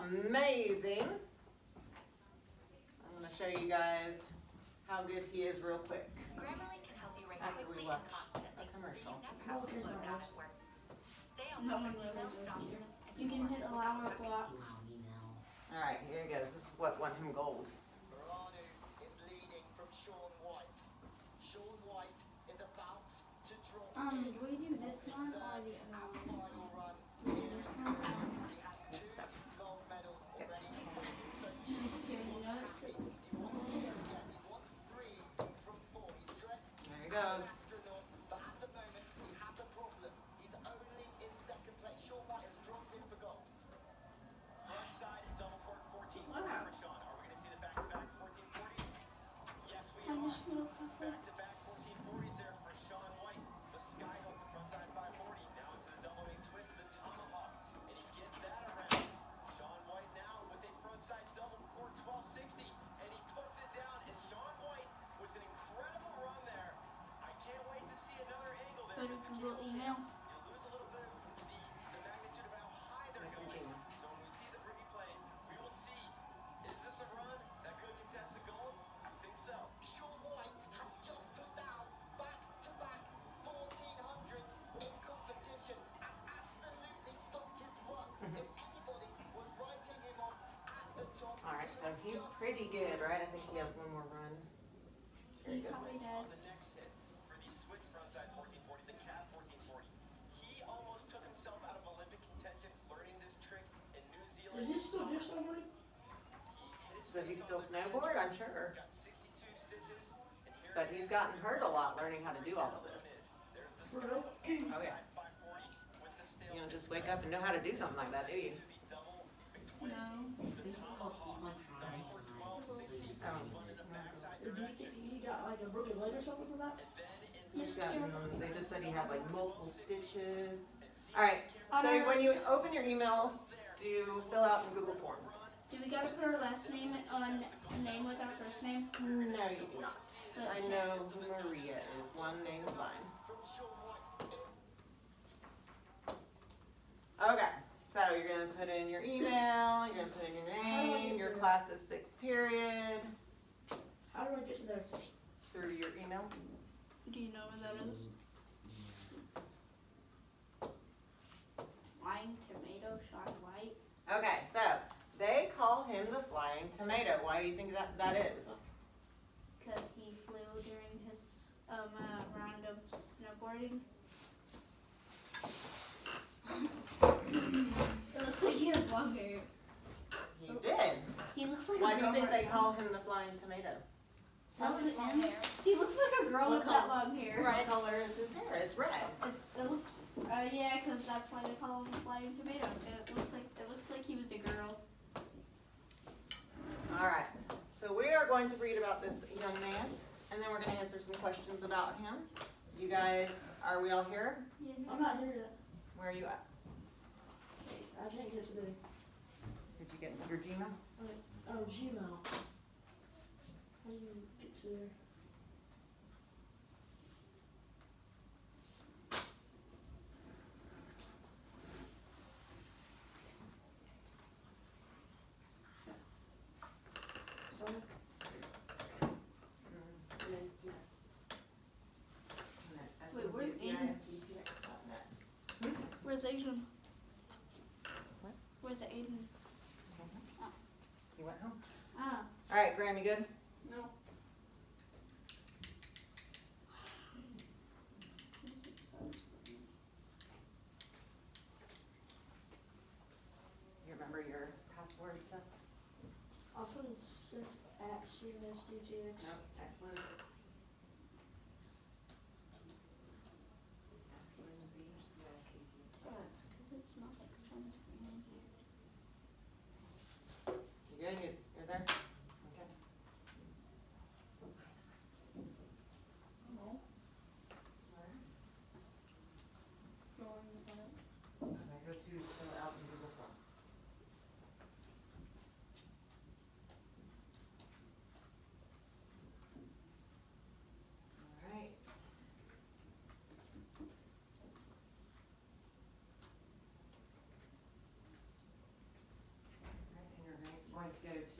amazing. I'm going to show you guys how good he is real quick. Grammarly can help you write After quickly we and watch confidently, a commercial. so you never have to slow down at work. Stay on No top one of really emails, does either. documents, and You can more. hit allow or block. All right, here he goes. This is what won him gold. Moranu is leading from Sean White. Sean White is about to drop in Do we do this his one or third the and other one? final run. This one? He has This two stuff. gold medals already to win. So These two, you know, happy. He wants to get there. He wants 3 from 4. He's dressed There he as goes. an astronaut, but at the moment he has a problem. He's only in second place. Sean White has dropped in for gold. Frontside and double court 14 Wow. for Sean. Are we going to see the back-to-back 1440s? Yes, we I'm are. just gonna fuck it. Back-to-back 1440s there for Sean White. The skyhook, the frontside 540. Now into the double wing twist, the tomahawk. And he gets that around. Sean White now with a frontside double court 1260. And he puts it down. And Sean White with an incredible run there. I can't wait to see another angle there. Go to Google email. You'll lose a little bit of the magnitude of how high they're Like going. Regina. So when we see the replay, we will see, is this a run that could contest the gold? I think so. Sean White has just put down back-to-back 1400s in competition and absolutely stopped his run. If anybody was writing him off at the top, All right, he so has he's just pretty good, right? I think he has one more run. Here he He's goes. probably On dead. the next hit for the switch frontside 1440, the cat 1440. He almost took himself out of Olympic contention learning this trick in New Zealand. Is he still do snowboarding? He hit his Does he face still on the snowboard? I'm sure. Got 62 stitches. And here But it he's is. gotten hurt a lot learning how to do all of this. There's the For real? skyhook. Oh, yeah. Side 540 with the stale You don't just wake up and know how to do something like that, do you? to the double big twist. No. The tomahawk. Double for 1260. Oh. Spun in the backside Or do you direction. think he got like a broken leg or something from that? And then into He's gotten, they just said he had like multiple stitches. and see All right, so when you open your email, do you fill out in Google Forms? Do we gotta put our last name on a name with our first name? No, you do not. I know who Maria is. One name is fine. from Sean White. Okay, so you're gonna put in your email, you're gonna put in your name, your class is 6th period, How do I get to there? through your email. Do you know what that is? Flying tomato, Sean White. Okay, so they call him the Flying Tomato. Why do you think that is? Because he flew during his round of snowboarding. It looks like he has long hair. He did. He looks like Why a do girl you think right they now. call him the Flying Tomato? That's His his long name. hair. He looks like a girl What with that color? long hair. What color is his hair? It's red. It looks, yeah, because that's why they call him Flying Tomato. It looks like he was a girl. All right, so we are going to read about this young man, and then we're gonna answer some questions about him. You guys, are we all here? Yes. I'm not here yet. Where are you at? I can't get to the Did you get into your Gmail? Gmail. How do you get to there? Sorry. Wait, where's Aiden? Where's Aiden? What? Where's Aiden? You went home? Ah. All right, Graham, you good? No. You remember your password stuff? I'll put in Sith at CNSDGX. No, excellent. That's because it smells like sunscreen in here. You good? You're there? Okay. No. Okay, go to fill out in Google Forms.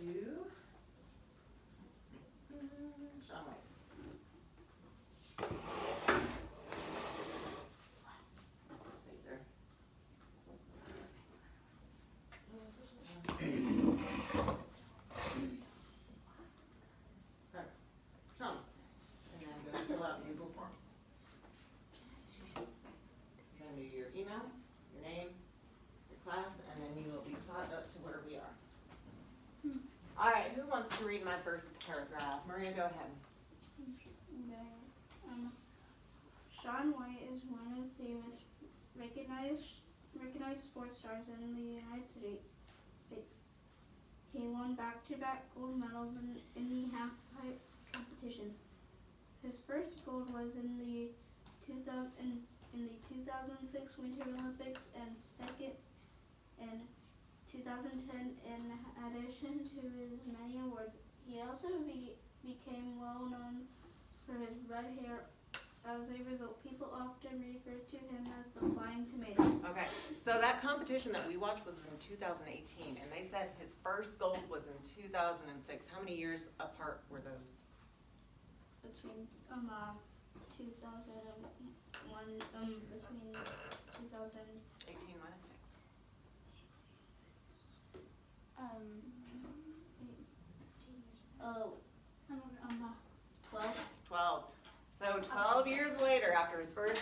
Shaun White. See there. Okay, Shaun, and then go fill out Google Forms. You're gonna do your email, your name, your class, and then you will be caught up to where we are. All right, who wants to read my first paragraph? Maria, go ahead. Okay. Shaun White is one of the most recognized sports stars in the United States. He won back-to-back gold medals in the half-pipe competitions. His first gold was in the 2006 Winter Olympics and second in 2010. In addition to his many awards, he also became well known for his red hair. As a result, people often refer to him as the Flying Tomato. Okay, so that competition that we watched was in 2018, and they said his first gold was in 2006. How many years apart were those? Between 2001 between 2000 18 minus 6. 12. 12. So 12 years later, after his first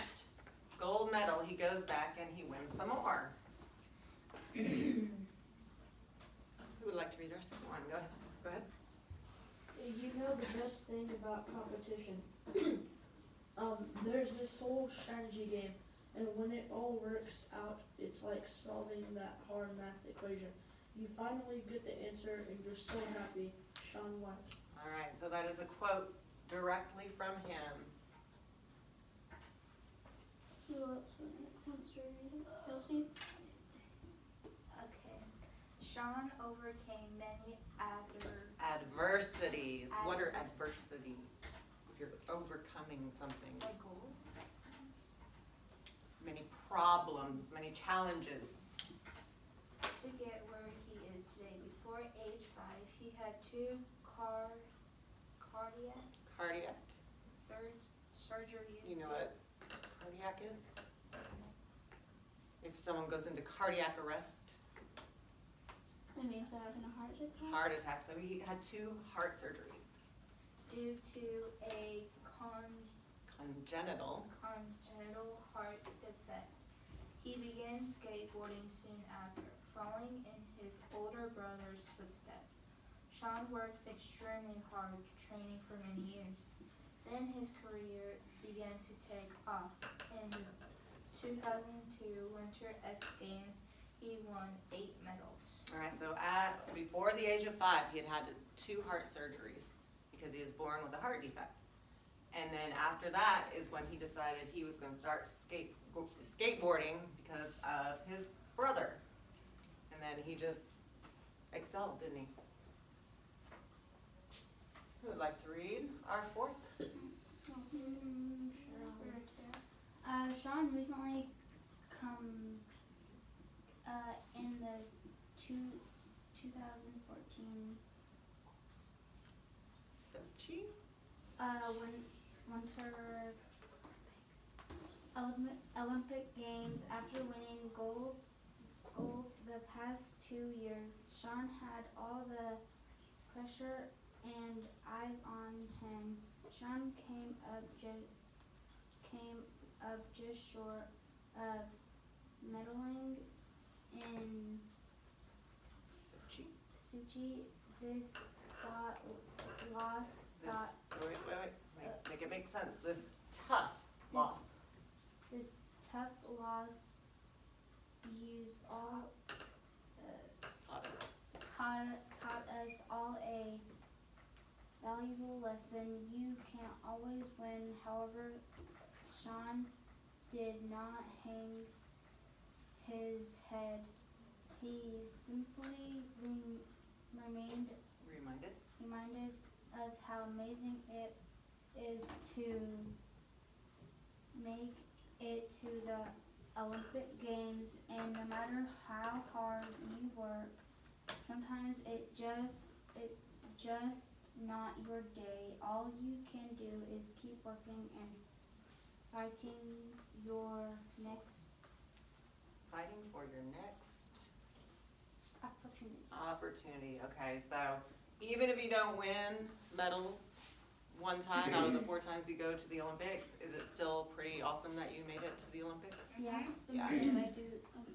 gold medal, he goes back and he wins some more. Who would like to read our second one? Go ahead. Go ahead. You know the best thing about competition. There's this whole strategy game, and when it all works out, it's like solving that hard math equation. You finally get the answer, and you're so happy. Shaun White. All right, so that is a quote directly from him. Who else wants to read it? Kelsey? Okay. Sean overcame many Adversities. What are adversities? If you're overcoming something. goals Many problems, many challenges. to get where he is today. Before age 5, he had 2 cardiac Cardiac. surgeries. You know what cardiac is? If someone goes into cardiac arrest, It means they're having a heart attack. heart attack. So he had 2 heart surgeries. Due to a Congenital. congenital heart defect. He began skateboarding soon after, following in his older brother's footsteps. Sean worked extremely hard, training for many years. Then his career began to take off. In 2002 Winter X Games, he won 8 medals. All right, so before the age of 5, he had 2 heart surgeries because he was born with a heart defect. And then after that is when he decided he was going to start skateboarding because of his brother. And then he just excelled, didn't he? Who would like to read our fourth? Sean recently come in the 2014 Sochi? Winter Olympic Games. After winning gold the past 2 years, Sean had all the pressure and eyes on him. Sean came up just short of medaling in Sochi. This loss got Wait. Make it make sense. This tough loss. This tough loss used all taught us all a valuable lesson. You can't always win. However, Sean did not hang his head. He simply reminded us how amazing it is to make it to the Olympic Games, and no matter how hard you work, sometimes it just it's just not your day. All you can do is keep working and fighting your next Fighting for your next opportunity. Okay, so even if you don't win medals one time out of the 4 times you go to the Olympics, is it still pretty awesome that you made it to the Olympics? Yeah. Yeah. If I do,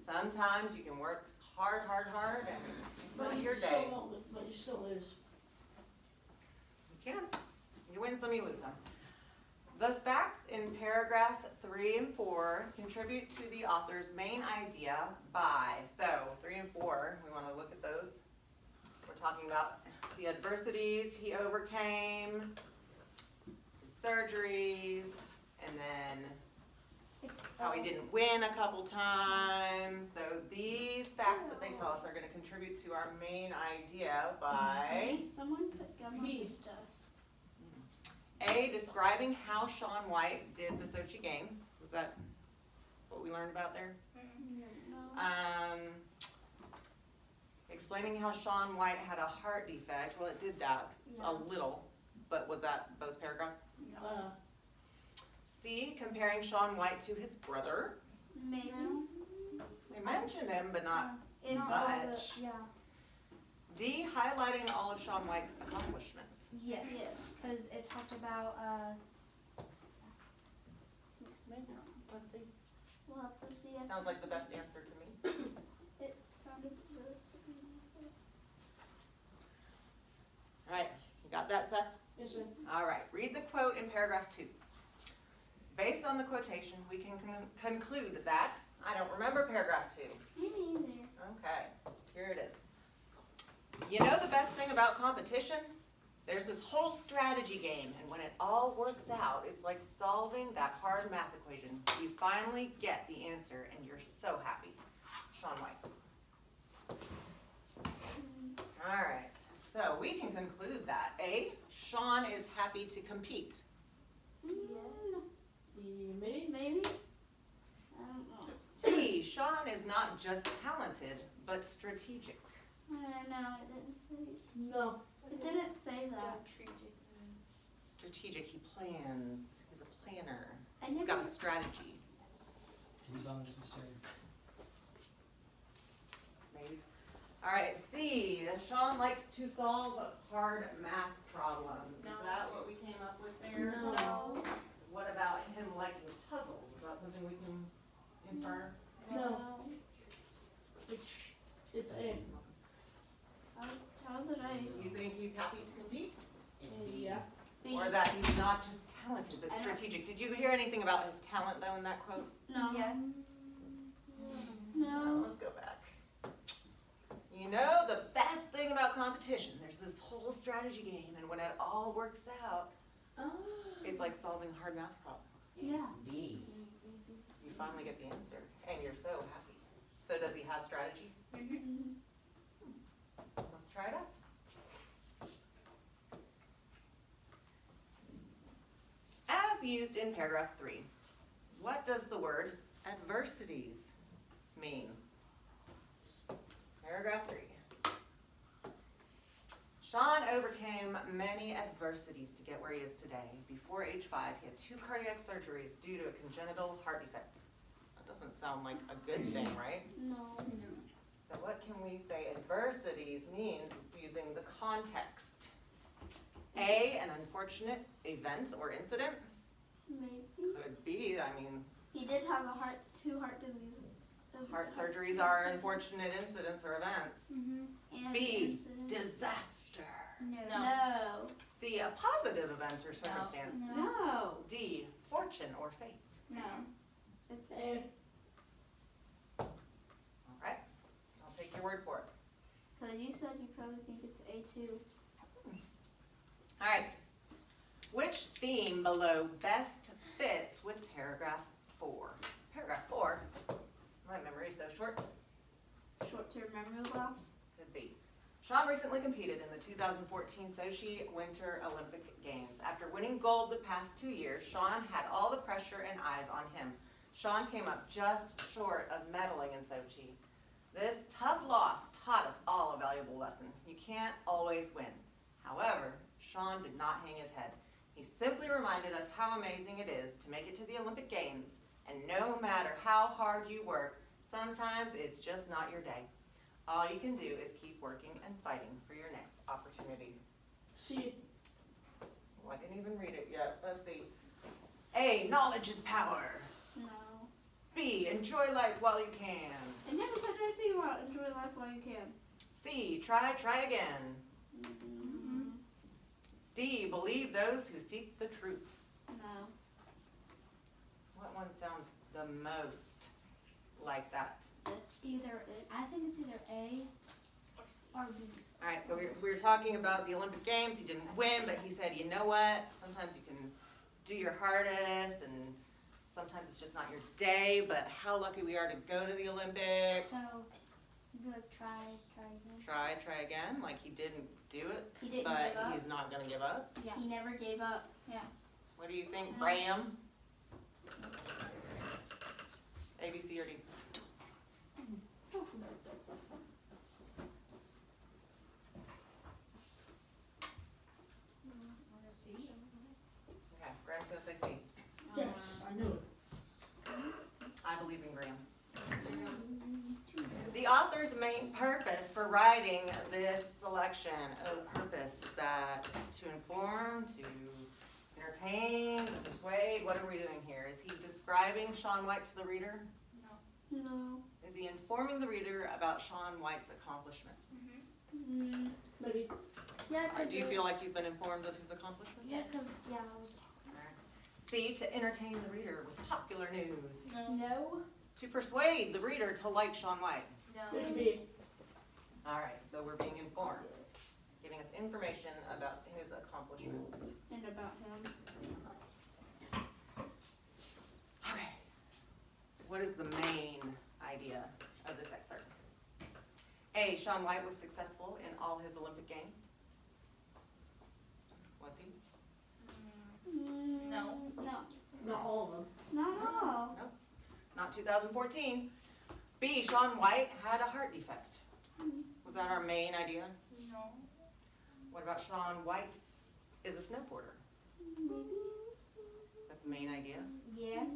Sometimes you can work hard, and it's just But not you your still day. won't, but you still lose. You can. You win some, you lose some. The facts in paragraph 3 and 4 contribute to the author's main idea by, so 3 and 4, we want to look at those. We're talking about the adversities he overcame, his surgeries, and then how he didn't win a couple times. So these facts that they tell us are going to contribute to our main idea by someone put gum on Me. his desk. A, describing how Shaun White did the Sochi Games. Was that what we learned about there? No. Explaining how Shaun White had a heart defect. Well, it did that a little, but was that both paragraphs? C, comparing Shaun White to his brother. Maybe. They mentioned him, but not In Not all the- much. yeah. D, highlighting all of Shaun White's accomplishments. Yes. Yes. Because it talked about Maybe. Let's see. We'll have to see if Sounds like the best answer to me. it sounded really stupid. All right, you got that, Seth? Yes, ma'am. All right, read the quote in paragraph 2. Based on the quotation, we can conclude that, I don't remember paragraph 2. Me neither. Okay, here it is. You know the best thing about competition? There's this whole strategy game, and when it all works out, it's like solving that hard math equation. You finally get the answer, and you're so happy. Shaun White. All right, so we can conclude that. A, Shaun is happy to compete. Maybe. Maybe. I don't know. B, Shaun is not just talented, but strategic. I don't know. It didn't say. No. It didn't say that. Strategic, he plans, he's a planner. I He's never. got a strategy, He's on his mystery. maybe. All right, C, Shaun likes to solve hard math problems. Is that what we came up with there? No. What about him liking puzzles? Is that something we can infer? No. It's A. How's it A? You think he's happy to compete? Yeah. B. Or that he's not just talented, but I don't- strategic? Did you hear anything about his talent though in that quote? No. Yeah. No. Let's go back. You know the best thing about competition, there's this whole strategy game, and when it all works out, it's like solving a hard math problem. Yeah. B. You finally get the answer, and you're so happy. So does he have strategy? Let's try it out. As used in paragraph 3, what does the word adversities mean? Paragraph 3. Shaun overcame many adversities to get where he is today. Before age 5, he had 2 cardiac surgeries due to a congenital heart defect. That doesn't sound like a good thing, right? No. So what can we say adversities means using the context? A, an unfortunate event or incident. Maybe. Could be, I mean, He did have two heart diseases. heart surgeries are unfortunate incidents or events. And B, incident. disaster. No. No. C, a positive event or circumstance. No. D, fortune or fate. No. It's A. All right, I'll take your word for it. because you said you probably think it's A2. All right, which theme below best fits with paragraph 4? Paragraph 4, my memory is so short. Short-term memory loss. Could be. Shaun recently competed in the 2014 Sochi Winter Olympic Games. After winning gold the past 2 years, Shaun had all the pressure and eyes on him. Shaun came up just short of medaling in Sochi. This tough loss taught us all a valuable lesson. You can't always win. reminded us how amazing it is to make it to the Olympic Games, and no matter how hard you work, sometimes it's just not your day. All you can do is keep working and fighting for your next opportunity. C. Oh, I didn't even read it yet. Let's see. A, knowledge is power. No. B, enjoy life while you can. I never said anything about enjoy life while you can. C, try again. Mm-hmm. D, believe those who seek the truth. No. What one sounds the most like that? Either, I think it's either A or B. All right, so we were talking about the Olympic Games. He didn't win, but he said, you know what? Sometimes you can do your hardest, and sometimes it's just not your day, but how lucky we are to go to the Olympics. So, the try again. Try again, like he didn't do it, He didn't but give up. he's not gonna give up. Yeah. He never gave up. What do you think, Graham? A, B, C, or D? Okay, Graham's gonna say C. Yes, I knew it. I believe in Graham. The author's main purpose for writing this selection of purpose is that to inform, to entertain, to persuade. What are we doing here? Is he describing Shaun White to the reader? No. Is he informing the reader about Shaun White's accomplishments? Mm. Maybe. Yeah, because Do you feel like you've been informed of his accomplishments? Yeah, because, yeah, I was. C, to entertain the reader with popular news. No. To persuade the reader to like Shaun White. There's B. All right, so we're being informed, giving us information about his accomplishments. And about him. Okay. What is the main idea of this excerpt? A, Shaun White was successful in all his Olympic Games. Was he? No. No. Not all of them. Not all. Not 2014. B, Shaun White had a heart defect. Was that our main idea? No. What about Shaun White is a snowboarder? Maybe. Is that the main idea? Yes.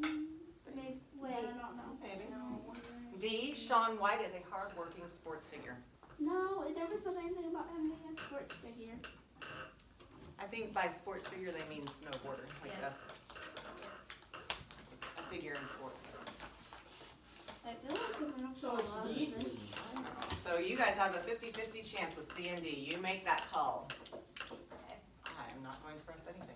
Maybe. Wait. I don't know. Maybe. No. D, Shaun White is a hard-working sports figure. No, it never said anything about him being a sports figure. I think by sports figure they mean snowboarder, like Yeah. a figure in sports. I feel like someone else So it's saw D? this. So you guys have a 50-50 chance with C and D. You make that call. I am not going to press anything.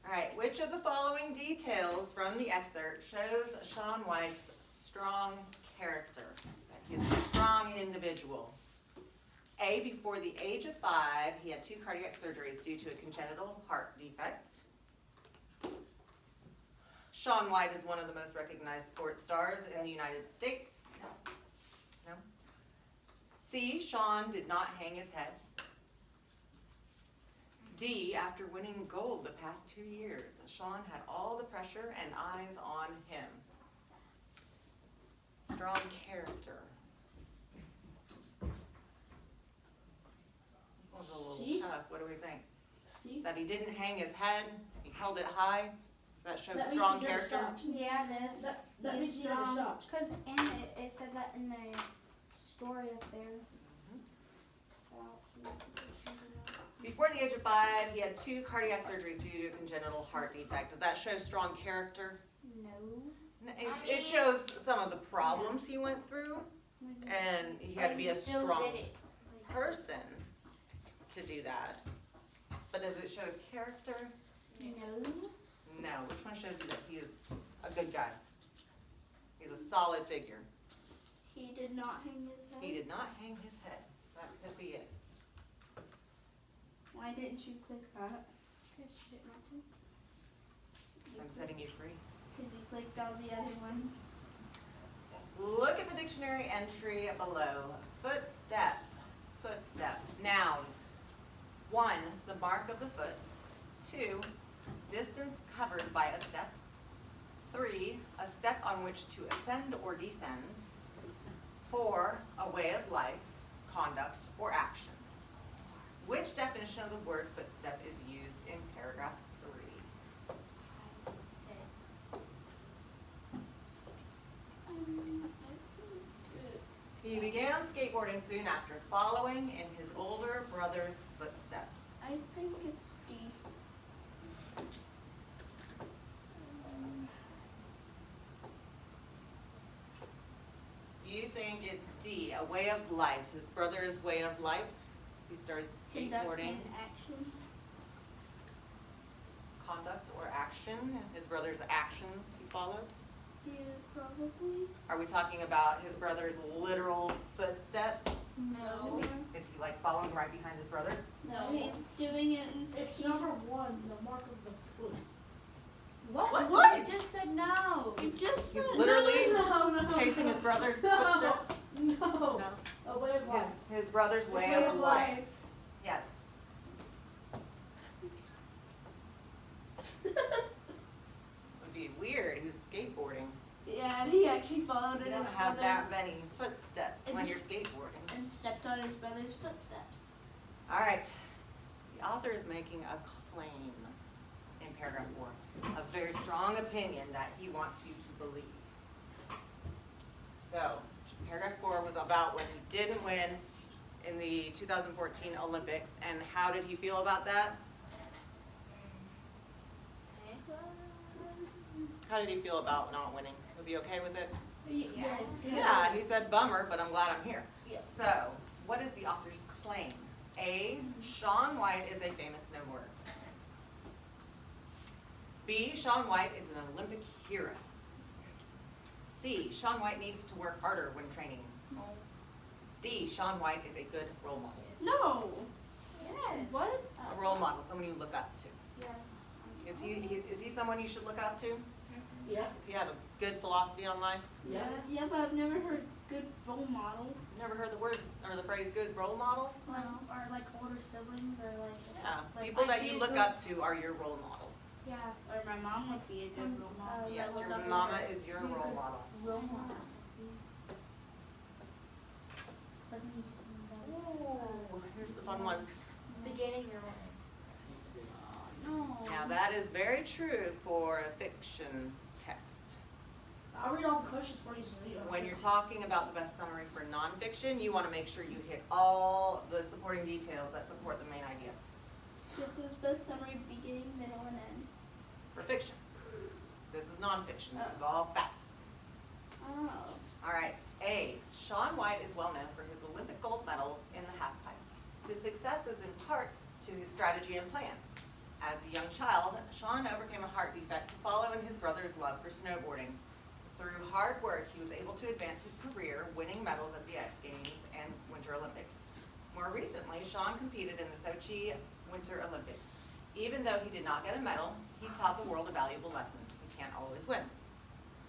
All right, which of the following details from the excerpt shows Shaun White's strong character? That he is a strong individual. A, before the age of 5, he had 2 cardiac surgeries due to a congenital heart defect. Shaun White is one of the most recognized sports stars in the United States. No. C, Shaun did not hang his head. D, after winning gold the past 2 years, Shaun had all the pressure and eyes on him. Strong character. This one's a little C? tough. What do we think? C. That he didn't hang his head, he held it high. Does that show That means strong he never character? stopped. Yeah, this. That He's means he never strong. stopped. Because, and it said that in the story up there. About Before the age of 5, he had 2 cardiac surgeries due to a congenital heart defect. Does that show strong character? No. It shows some of the problems he went through, and he had to be a Still strong did it. person to do that. But does it show his character? No. No. Which one shows you that he is a good guy? He's a solid figure. He did not hang his head. He did not hang his head. That could be it. Why didn't you click that? Because she didn't want to. I'm setting you free. Because you clicked all the other ones. Look at the dictionary entry below. Footstep. Footstep. Noun. 1, the mark of the foot. 2, distance covered by a step. 3, a step on which to ascend or descend. 4, a way of life, conduct, or action. Which definition of the word footstep is used in paragraph 3? I would say He began skateboarding soon after, following in his older brother's footsteps. I think it's D. You think it's D, a way of life. His brother's way of life. He started skateboarding. Conducting action. Conduct or action. His brother's actions he followed. Yeah, probably. Are we talking about his brother's literal footsteps? no. Is he like following right behind his brother? No, he's doing it in It's number 1, the mark of the foot. What? What? You just said no. He just He's said literally No. chasing his brother's No. footsteps? No. A way of life. His brother's way Way of life. Yes. Would be weird. He was skateboarding. Yeah, and he actually followed You in don't his have that brother's many footsteps when you're skateboarding. and stepped on his brother's footsteps. All right. The author is making a claim in paragraph 4, a very strong opinion that he wants you to believe. So, paragraph 4 was about when he didn't win in the 2014 Olympics, and how did he feel about that? How did he feel about not winning? Was he okay with it? Yes. Yeah, he said bummer, but I'm glad I'm here. Yes. So, what is the author's claim? A, Shaun White is a famous snowboarder. B, Shaun White is an Olympic hero. C, Shaun White needs to work harder when training. D, Shaun White is a good role model. No. Yes. What? A role model, someone you look up to. Yes. Is he someone you should look up to? Yeah. Does he have a good philosophy on life? Yeah. Yeah, but I've never heard good role model. Never heard the word or the phrase good role model? Or like older siblings or like. Yeah, Like, people I that you feel look good. up to are your role models. Yeah. Or my mom would be a good role model. Yes, I your look up to mama her. is your role model. Role model. See? Something Ooh, here's the fun ones. Beginning your way. No. Now that is very true for a fiction text. I'll read all the questions for you so you don't. When you're talking about the best summary for nonfiction, you want to make sure you hit all the supporting details that support the main idea. This is best summary, beginning, middle, and end. For fiction, this is nonfiction. This is all facts. Oh. All right. A. Shaun White is well known for his Olympic gold medals in the halfpipe. His success is in part to his strategy and plan. As a young child, Shaun overcame a heart defect to follow in his brother's love for snowboarding. Through hard work, he was able to advance his career, winning medals at the X Games and Winter Olympics. More recently, Shaun competed in the Sochi Winter Olympics. Even though he did not get a medal, he taught the world a valuable lesson. You can't always win.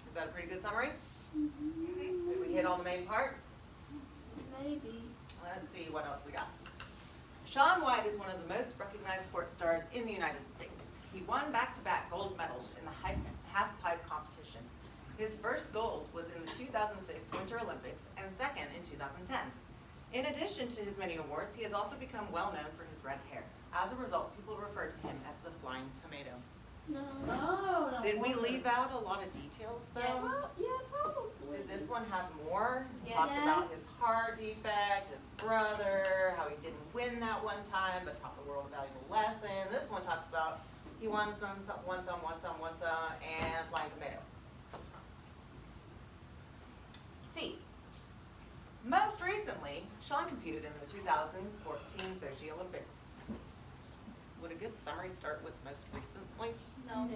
Is that a pretty good summary? Did we hit all the main parts? Maybe. Let's see what else we got. Shaun White is one of the most recognized sports stars in the United States. He won back-to-back gold medals in the half-pipe competition. His first gold was in the 2006 Winter Olympics and second in 2010. In addition to his many awards, he has also become well known for his red hair. As a result, people refer to him as the Flying Tomato. No. Oh, no Did we wonder. leave out a lot of details though? Yeah, probably. Did this one have more? He Yes. talked about his heart defect, his brother, how he didn't win that one time, but taught the world a valuable lesson. This one talks about he won some, and Flying Tomato. C. Most recently, Shaun competed in the 2014 Sochi Olympics. Would a good summary start with most recently? No.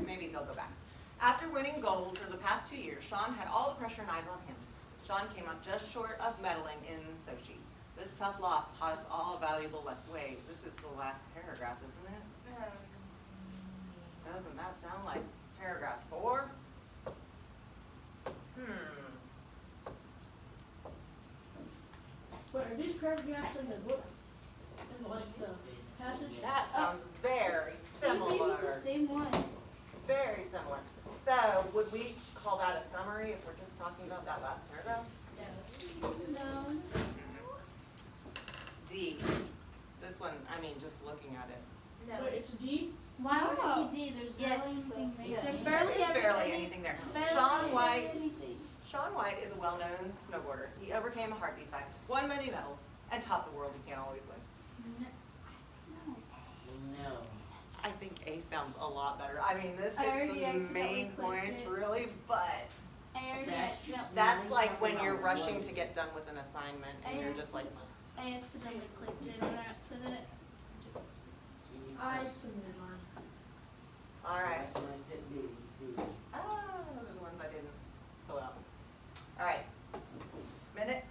Maybe they'll go back. After winning gold for the past 2 years, Shaun had all the pressure and eyes on him. Shaun came up just short of medaling in Sochi. This tough loss taught us all a valuable lesson. Wait, this is the last paragraph, isn't it? Doesn't that sound like paragraph 4? Wait, are these paragraphs in the book? In like the passage? That sounds very Maybe similar. the same one. Very similar. So, would we call that a summary if we're just talking about that last paragraph? No. D, D. This one, I mean, just looking at it. No. Wait, it's a D? Why would No. it be D? There's Yes. barely anything there. There's There is barely anything there. barely Sean White, anything. Sean White is a well-known snowboarder. He overcame a heart defect, won many medals, and taught the world you can't always win. No. I think A sounds a lot better. I mean, this I already is the accidentally main clicked points, it. really, but I already That's accidentally, that's like when you're rushing to get done with an assignment and you're just like, I accidentally clicked it on accident. I submitted mine. all right. That's when I put B. Ah, those are the ones I didn't fill out. All right. Submit it.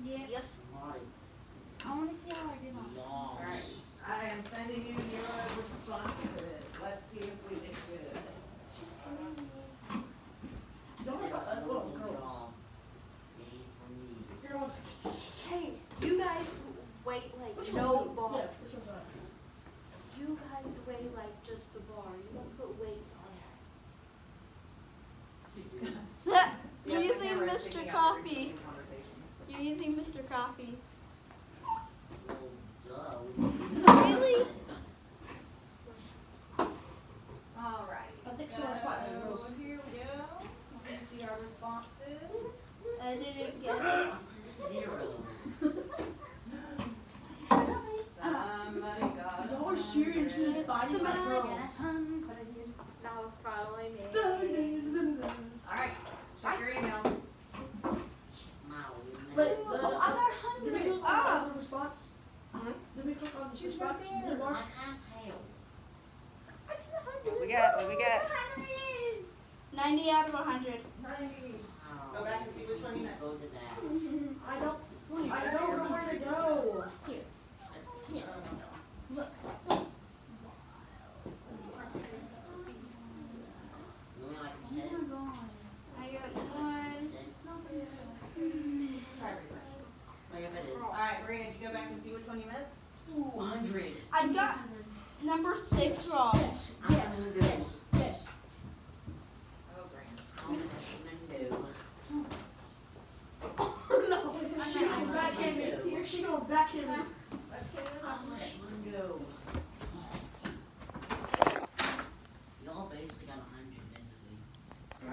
Yeah. Yes. Mine. I want to see how I did on it. Long. All right. I am sending you your responses. Let's see if we did good. Don't have a, well, girls. Long. B for me. Girls. Hey, you guys wait like Which no one? bar. Yeah, which one's that? You guys weigh like just the bar. You don't put weights on it. You're Yes, the using camera is Mr. picking up Coffee. your interesting conversations. You're using Mr. Coffee. Well, duh. Really? All right. I think so, it's fine, girls. Here we go. Let me see our responses. I didn't get it. Zero. Somebody got Y'all are seriously fighting my girls. That was probably me. All right. Check your emails. But Oh, I got did we 100. click on the response? Did we click on this She's response? right there. Blue bar? What we got? What we got? 90 out of 100. Go back and see which one you missed. Go to that. I don't know where to go. You only like a set? I got one. Like if I did. All right, Maria, did you go back and see which one you missed? 200. I got number 6 wrong. Yes, yes, yes, yes. Oh, Grant. Window. No, she gonna backhand me. She gonna backhand me.